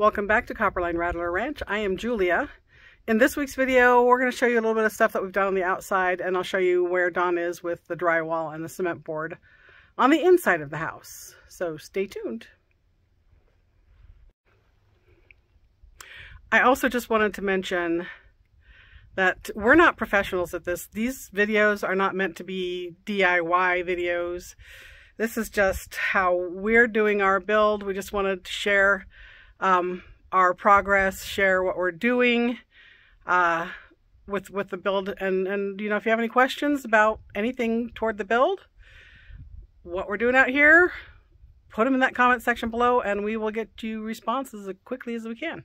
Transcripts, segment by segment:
Welcome back to Copperline Rattler Ranch. I am Julia. In this week's video, we're going to show you a little bit of stuff that we've done on the outside, and I'll show you where Dawn is with the drywall and the cement board on the inside of the house. So stay tuned. I also just wanted to mention that we're not professionals at this. These videos are not meant to be DIY videos. This is just how we're doing our build. We just wanted to share our progress, share what we're doing with the build, and you know, if you have any questions about anything toward the build, what we're doing out here, put them in that comment section below and we will get you responses as quickly as we can.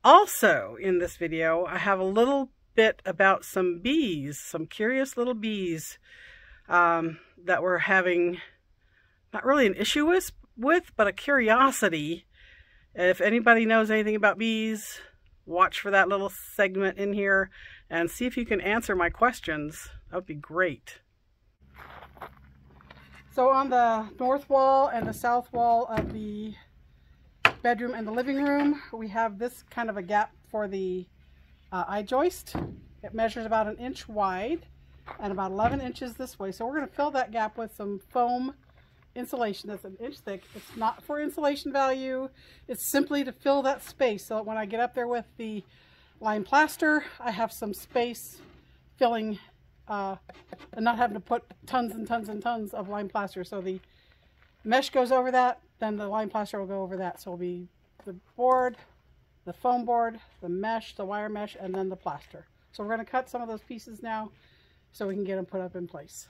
Also in this video, I have a little bit about some bees, some curious little bees that we're having not really an issue with, but a curiosity. If anybody knows anything about bees, watch for that little segment in here and see if you can answer my questions. That would be great. So on the north wall and the south wall of the bedroom and the living room, we have this kind of a gap for the I-joist. It measures about 1 inch wide and about 11 inches this way. So we're going to fill that gap with some foam insulation that's 1 inch thick. It's not for insulation value. It's simply to fill that space so that when I get up there with the lime plaster, I have some space filling and not having to put tons and tons and tons of lime plaster. So the mesh goes over that, then the lime plaster will go over that. So it'll be the board, the foam board, the mesh, the wire mesh, and then the plaster. So we're going to cut some of those pieces now so we can get them put up in place.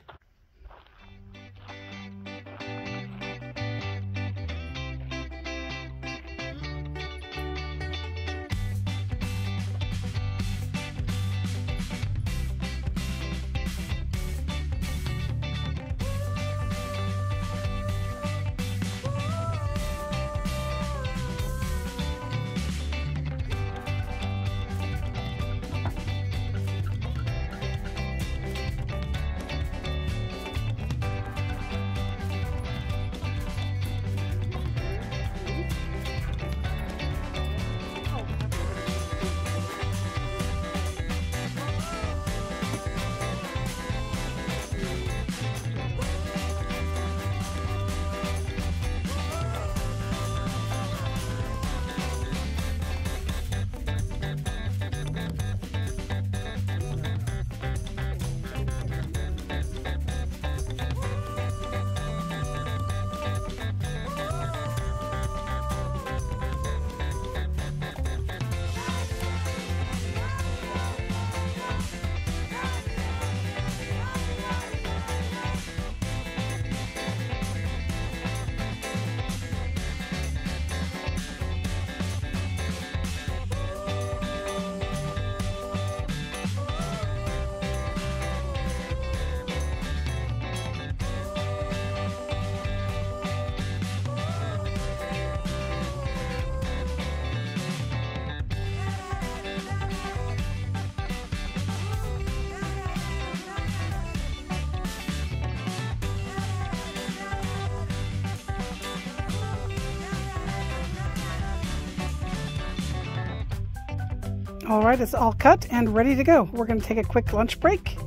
All right, it's all cut and ready to go. We're going to take a quick lunch break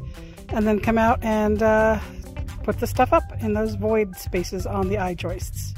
and then come out and put the stuff up in those void spaces on the I-joists.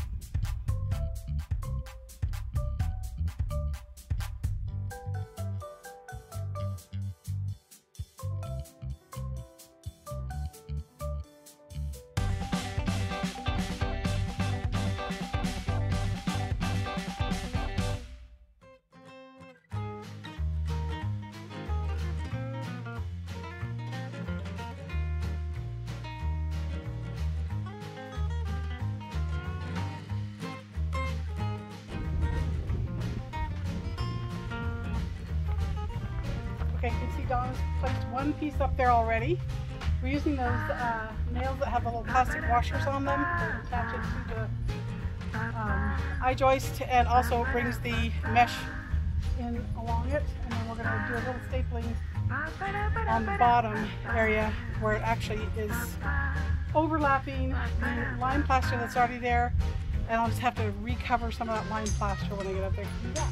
Okay, you can see Dawn's placed one piece up there already. We're using those nails that have the little plastic washers on them to attach it to the I-joist, and also it brings the mesh in along it. And then we're going to do a little stapling on the bottom area where it actually is overlapping the lime plaster that's already there And I'll just have to recover some of that lime plaster when I get up there to do that.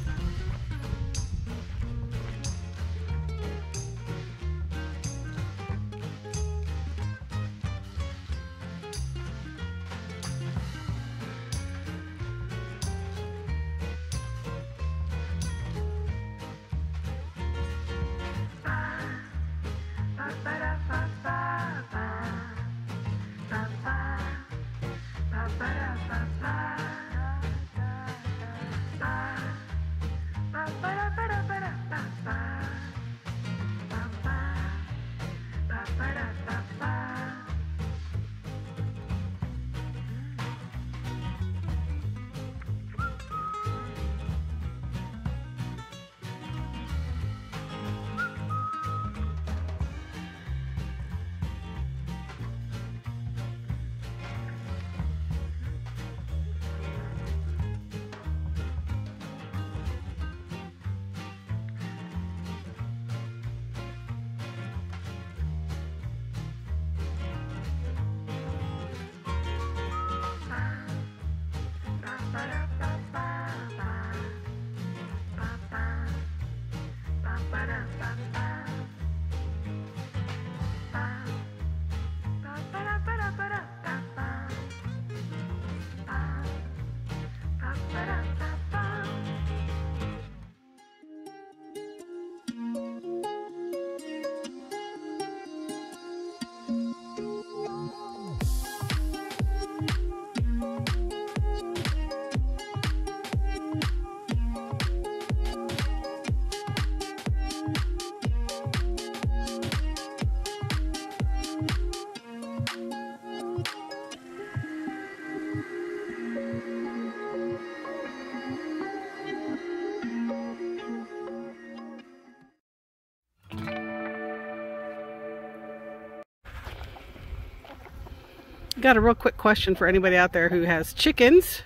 Got a real quick question for anybody out there who has chickens.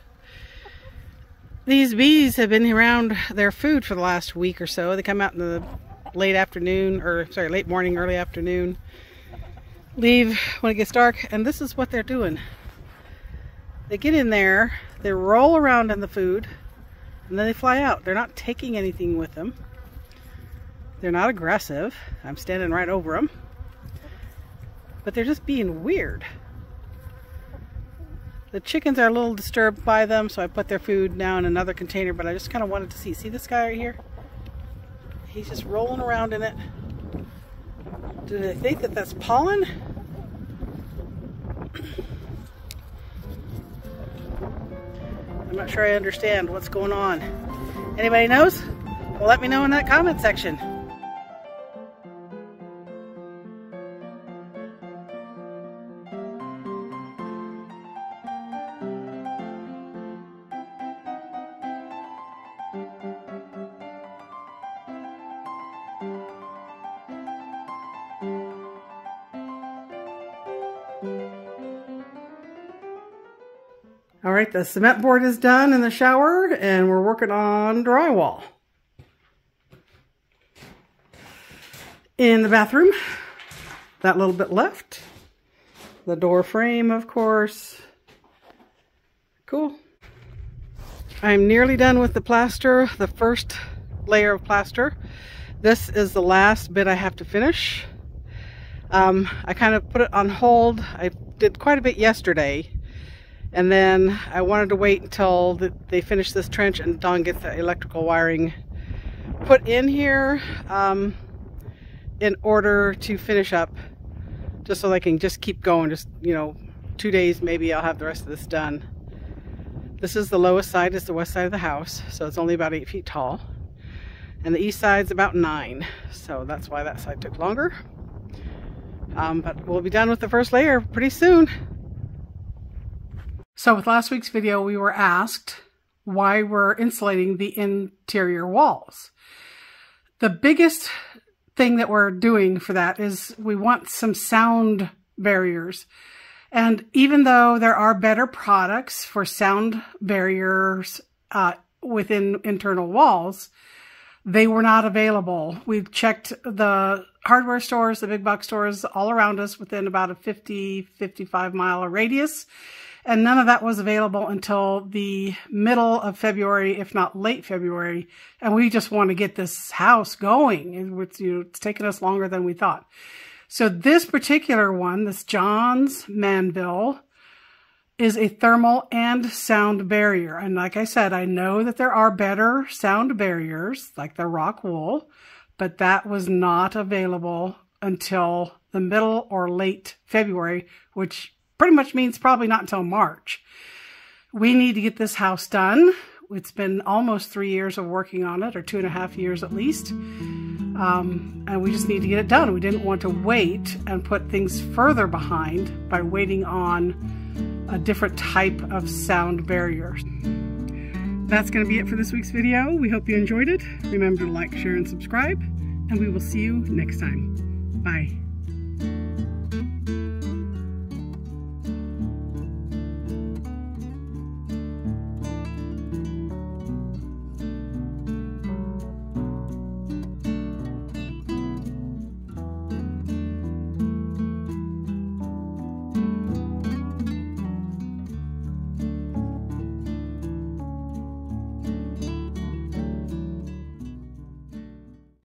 These bees have been around their food for the last week or so. They come out in the late afternoon, or sorry, late morning, early afternoon. Leave when it gets dark, and this is what they're doing. They get in there, they roll around in the food, and then they fly out. They're not taking anything with them. They're not aggressive. I'm standing right over them. But they're just being weird. The chickens are a little disturbed by them, so I put their food now in another container, but I just kind of wanted to see. See this guy right here? He's just rolling around in it. Do they think that that's pollen? I'm not sure I understand what's going on. Anybody knows? Well, let me know in that comment section. All right, the cement board is done in the shower, and we're working on drywall. In the bathroom, that little bit left. The door frame, of course. Cool. I'm nearly done with the plaster, the first layer of plaster. This is the last bit I have to finish. I kind of put it on hold. I did quite a bit yesterday. And then I wanted to wait until they finish this trench and Dawn gets the electrical wiring put in here in order to finish up, just so I can just keep going. Just, you know, 2 days maybe I'll have the rest of this done. This is the lowest side, is the west side of the house, so it's only about 8 feet tall. And the east side's about 9, so that's why that side took longer. But we'll be done with the first layer pretty soon. So with last week's video, we were asked why we're insulating the interior walls. The biggest thing that we're doing for that is we want some sound barriers. And even though there are better products for sound barriers within internal walls, they were not available. We've checked the hardware stores, the big box stores all around us within about a 55 mile radius, and none of that was available until the middle of February, if not late February. And we just want to get this house going. It's taken us longer than we thought. So this particular one, this John's Manville, is a thermal and sound barrier. And like I said, I know that there are better sound barriers, like the rock wool, but that was not available until the middle or late February, which pretty much means probably not until March. We need to get this house done. It's been almost 3 years of working on it, or 2.5 years at least. And we just need to get it done. We didn't want to wait and put things further behind by waiting on a different type of sound barrier. That's going to be it for this week's video. We hope you enjoyed it. Remember to like, share, and subscribe, and we will see you next time. Bye.